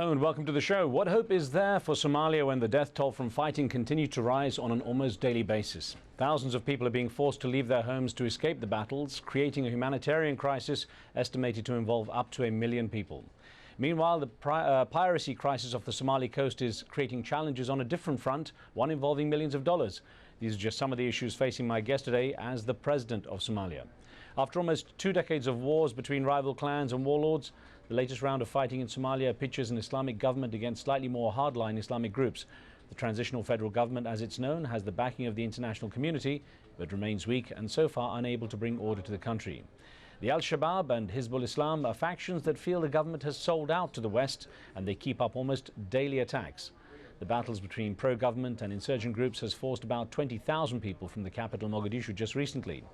Hello and welcome to the show. What hope is there for Somalia when the death toll from fighting continues to rise on an almost daily basis? Thousands of people are being forced to leave their homes to escape the battles, creating a humanitarian crisis estimated to involve up to 1 million people. Meanwhile, the piracy crisis off the Somali coast is creating challenges on a different front, one involving millions of dollars. These are just some of the issues facing my guest today as the president of Somalia. After almost 2 decades of wars between rival clans and warlords, the latest round of fighting in Somalia pictures an Islamic government against slightly more hardline Islamic groups. The transitional federal government, as it's known, has the backing of the international community, but remains weak and so far unable to bring order to the country. The Al-Shabaab and Hizbul Islam are factions that feel the government has sold out to the West, and they keep up almost daily attacks. The battles between pro-government and insurgent groups has forced about 20,000 people from the capital Mogadishu just recently.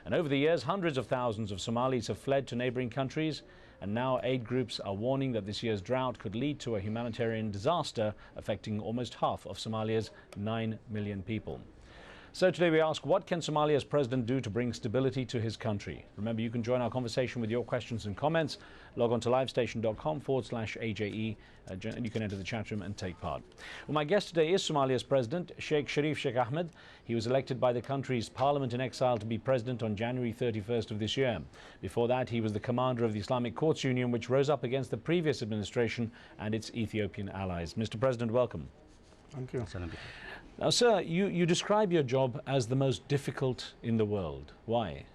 And over the years, hundreds of thousands of Somalis have fled to neighboring countries, and now aid groups are warning that this year's drought could lead to a humanitarian disaster affecting almost half of Somalia's 9 million people. So today we ask, what can Somalia's president do to bring stability to his country? Remember, you can join our conversation with your questions and comments. Log on to livestation.com/AJE and you can enter the chat room and take part. Well, my guest today is Somalia's president, Sharif Ahmed. He was elected by the country's parliament in exile to be president on January 31st of this year. Before that, he was the commander of the Islamic Courts Union, which rose up against the previous administration and its Ethiopian allies. Mr. President, welcome. Thank you. Now, sir, you describe your job as the most difficult in the world. Why?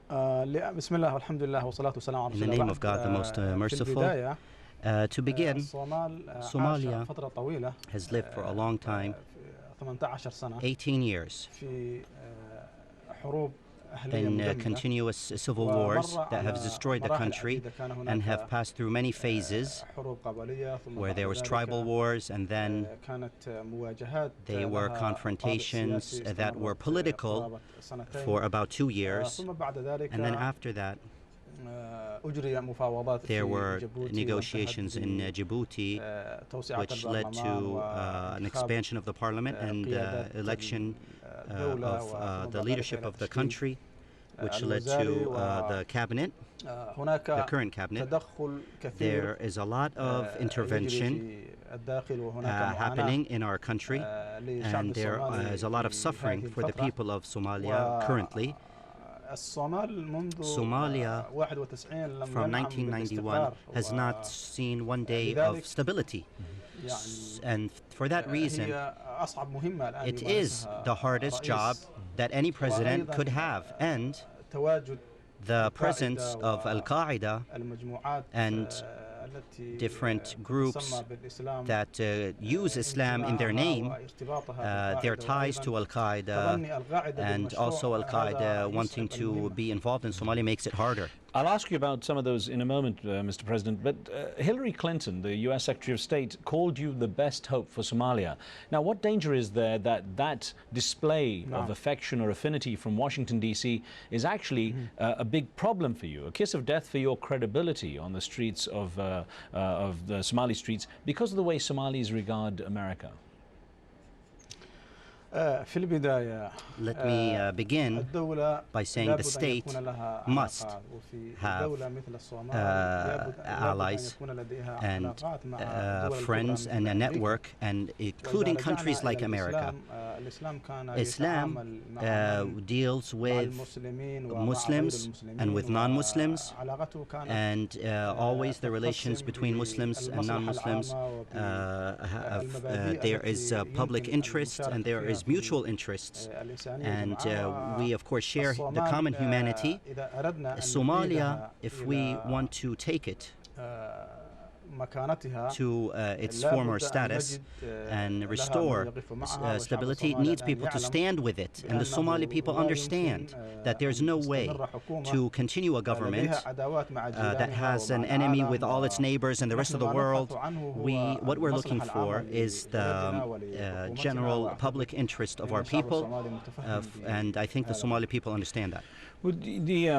In the name of God, the most merciful. To begin, Somalia has lived for a long time, 18 years, in continuous civil wars that have destroyed the country and have passed through many phases where there was tribal wars, and then they were confrontations that were political for about 2 years, and then after that there were negotiations in Djibouti which led to an expansion of the parliament and election of the leadership of the country, which led to the cabinet, the current cabinet. There is a lot of intervention happening in our country, and there is a lot of suffering for the people of Somalia currently. Somalia from 1991 has not seen one day of stability. And for that reason, it is the hardest job that any president could have. And the presence of Al-Qaeda and different groups that use Islam in their name, their ties to Al-Qaeda, and also Al-Qaeda wanting to be involved in Somalia makes it harder. I'll ask you about some of those in a moment, Mr. President, but Hillary Clinton, the U.S. Secretary of State, called you the best hope for Somalia. Now, what danger is there that display of affection or affinity from Washington, D.C. is actually a big problem for you, a kiss of death for your credibility on the streets of the Somali streets because of the way Somalis regard America? Let me begin by saying the state must have allies and friends and a network, and including countries like America. Islam deals with Muslims and with non-Muslims, and always the relations between Muslims and non-Muslims, there is public interest and there is mutual interests, and we of course share the common humanity. Somalia, if we want to take it to its former status and restore stability, it needs people to stand with it. And the Somali people understand that there's no way to continue a government that has an enemy with all its neighbors and the rest of the world. What we're looking for is the general public interest of our people, and I think the Somali people understand that. Well, the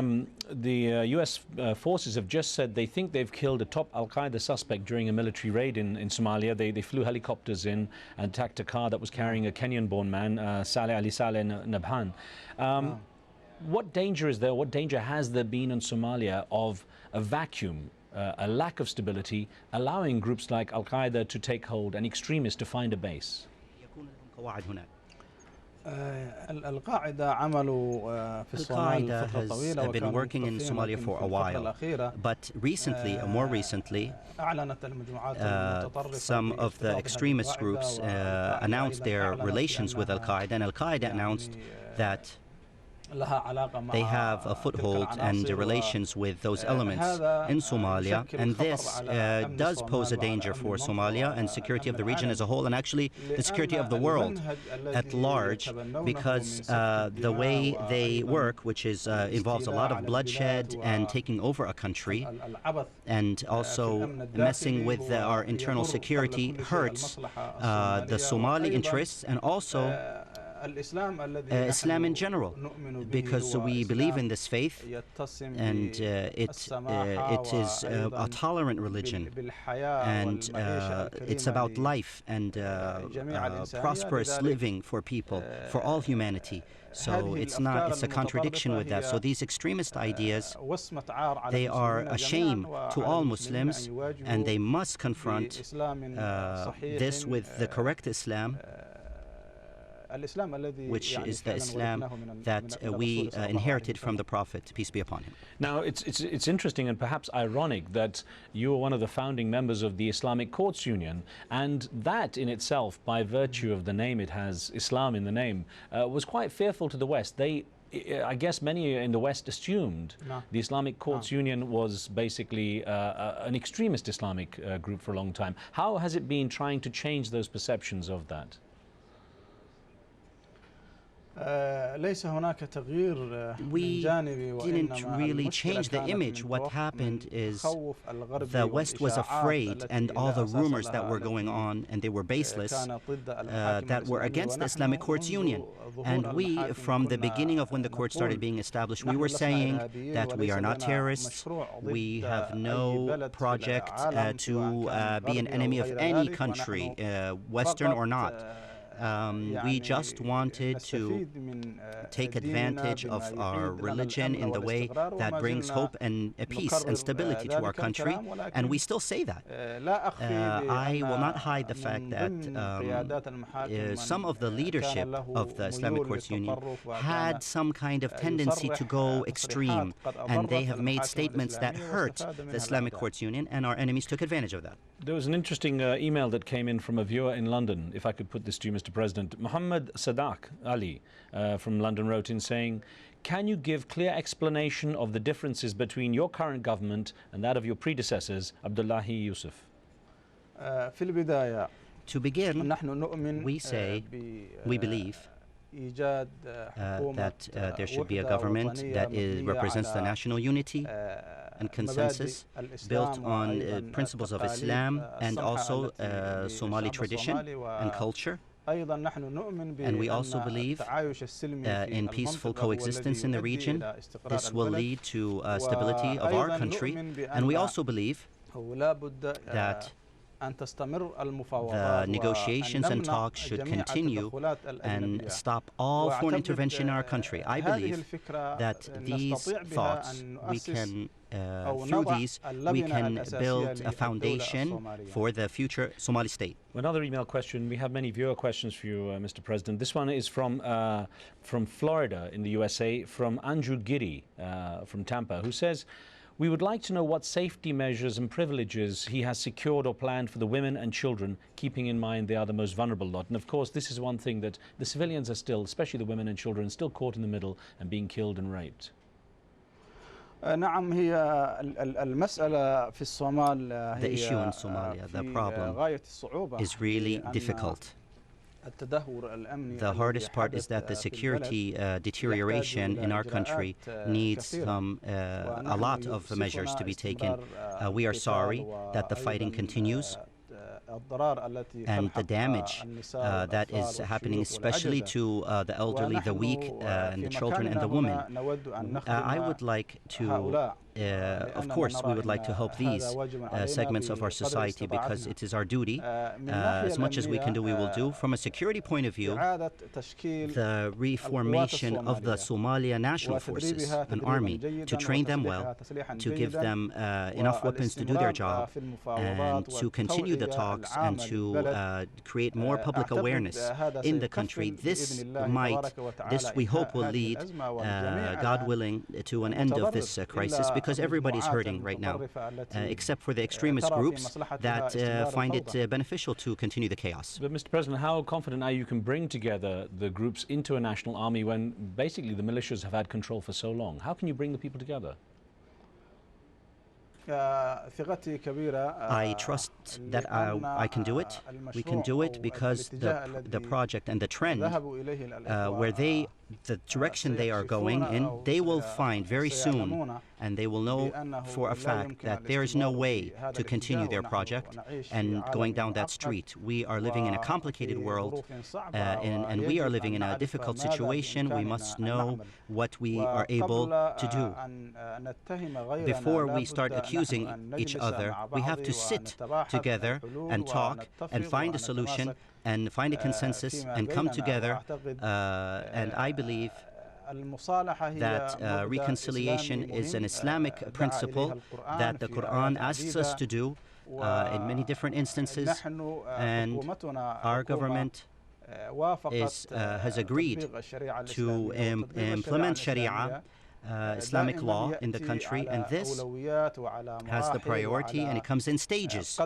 U.S. forces have just said they think they've killed a top Al-Qaeda suspect during a military raid in Somalia. They flew helicopters in and attacked a car that was carrying a Kenyan-born man, Saleh Ali Saleh Nabhan. What danger is there, what danger has there been in Somalia of a vacuum a lack of stability, allowing groups like Al-Qaeda to take hold and extremists to find a base? Al-Qaeda has been working in Somalia for a while, but recently, more recently, some of the extremist groups announced their relations with Al-Qaeda, and Al-Qaeda announced that they have a foothold and relations with those elements in Somalia, and this does pose a danger for Somalia and security of the region as a whole, and actually the security of the world at large, because the way they work, which is involves a lot of bloodshed and taking over a country, and also messing with our internal security, hurts the Somali interests and also Islam in general, because we believe in this faith, and it is a tolerant religion, and it's about life and prosperous living for people, for all humanity. So it's a contradiction with that. So these extremist ideas, they are a shame to all Muslims, and they must confront this with the correct Islam, which is the Islam that we inherited from the Prophet, peace be upon him. Now, it's interesting and perhaps ironic that you were one of the founding members of the Islamic Courts Union, and that in itself, by virtue of the name it has, Islam in the name, was quite fearful to the West. I guess many in the West assumed the Islamic Courts Union was basically an extremist Islamic group for a long time. How has it been trying to change those perceptions of that? We didn't really change the image. What happened is the West was afraid, and all the rumors that were going on, and they were baseless, that were against the Islamic Courts Union. And we, from the beginning of when the court started being established, we were saying that we are not terrorists, we have no project to be an enemy of any country, Western or not. We just wanted to take advantage of our religion in the way that brings hope and peace and stability to our country, and we still say that. I will not hide the fact that some of the leadership of the Islamic Courts Union had some kind of tendency to go extreme, and they have made statements that hurt the Islamic Courts Union, and our enemies took advantage of that. There was an interesting email that came in from a viewer in London, if I could put this to you, Mr. President. Muhammad Sadaq Ali from London wrote in saying, can you give clear explanation of the differences between your current government and that of your predecessors, Abdullahi Yusuf? To begin, we say, we believe that there should be a government that represents the national unity and consensus built on principles of Islam and also Somali tradition and culture. And we also believe in peaceful coexistence in the region. This will lead to stability of our country. And we also believe that the negotiations and talks should continue and stop all foreign intervention in our country. I believe that these thoughts, we can, through these, we can build a foundation for the future Somali state. Another email question. We have many viewer questions for you, Mr. President. This one is from Florida in the USA, from Andrew Giri from Tampa, who says, we would like to know what safety measures and privileges he has secured or planned for the women and children, keeping in mind they are the most vulnerable lot. And of course, this is one thing that the civilians are still, especially the women and children, still caught in the middle and being killed and raped. The issue in Somalia, the problem, is really difficult. The hardest part is that the security deterioration in our country needs a lot of measures to be taken. We are sorry that the fighting continues, and the damage that is happening, especially to the elderly, the weak, and the children and the women. I would like to, of course, we would like to help these segments of our society because it is our duty. As much as we can do, we will do. From a security point of view, the reformation of the Somalia National Forces, an army, to train them well, to give them enough weapons to do their job, and to continue the talks and to create more public awareness in the country. This we hope will lead, God willing, to an end of this crisis, because everybody's hurting right now, except for the extremist groups that find it beneficial to continue the chaos. But Mr. President, how confident are you can bring together the groups into a national army when basically the militias have had control for so long? How can you bring the people together? I trust that I can do it. We can do it because the project and the trend the direction they are going in, they will find very soon, and they will know for a fact that there is no way to continue their project and going down that street. We are living in a complicated world, and we are living in a difficult situation. We must know what we are able to do. Before we start accusing each other, we have to sit together and talk and find a solution and find a consensus and come together, and I believe that reconciliation is an Islamic principle that the Quran asks us to do in many different instances, and our government has agreed to implement Sharia, Islamic law in the country, and this has the priority, and it comes in stages,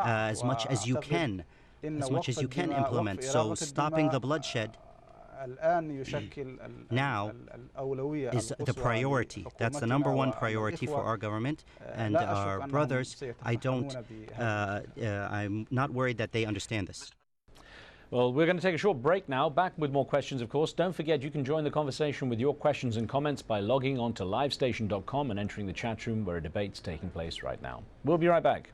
as much as you can implement. So stopping the bloodshed now is the priority. That's the number one priority for our government and our brothers. I'm not worried that they understand this. Well, we're going to take a short break now. Back with more questions, of course. Don't forget, you can join the conversation with your questions and comments by logging on to livestation.com and entering the chat room where a debate's taking place right now. We'll be right back.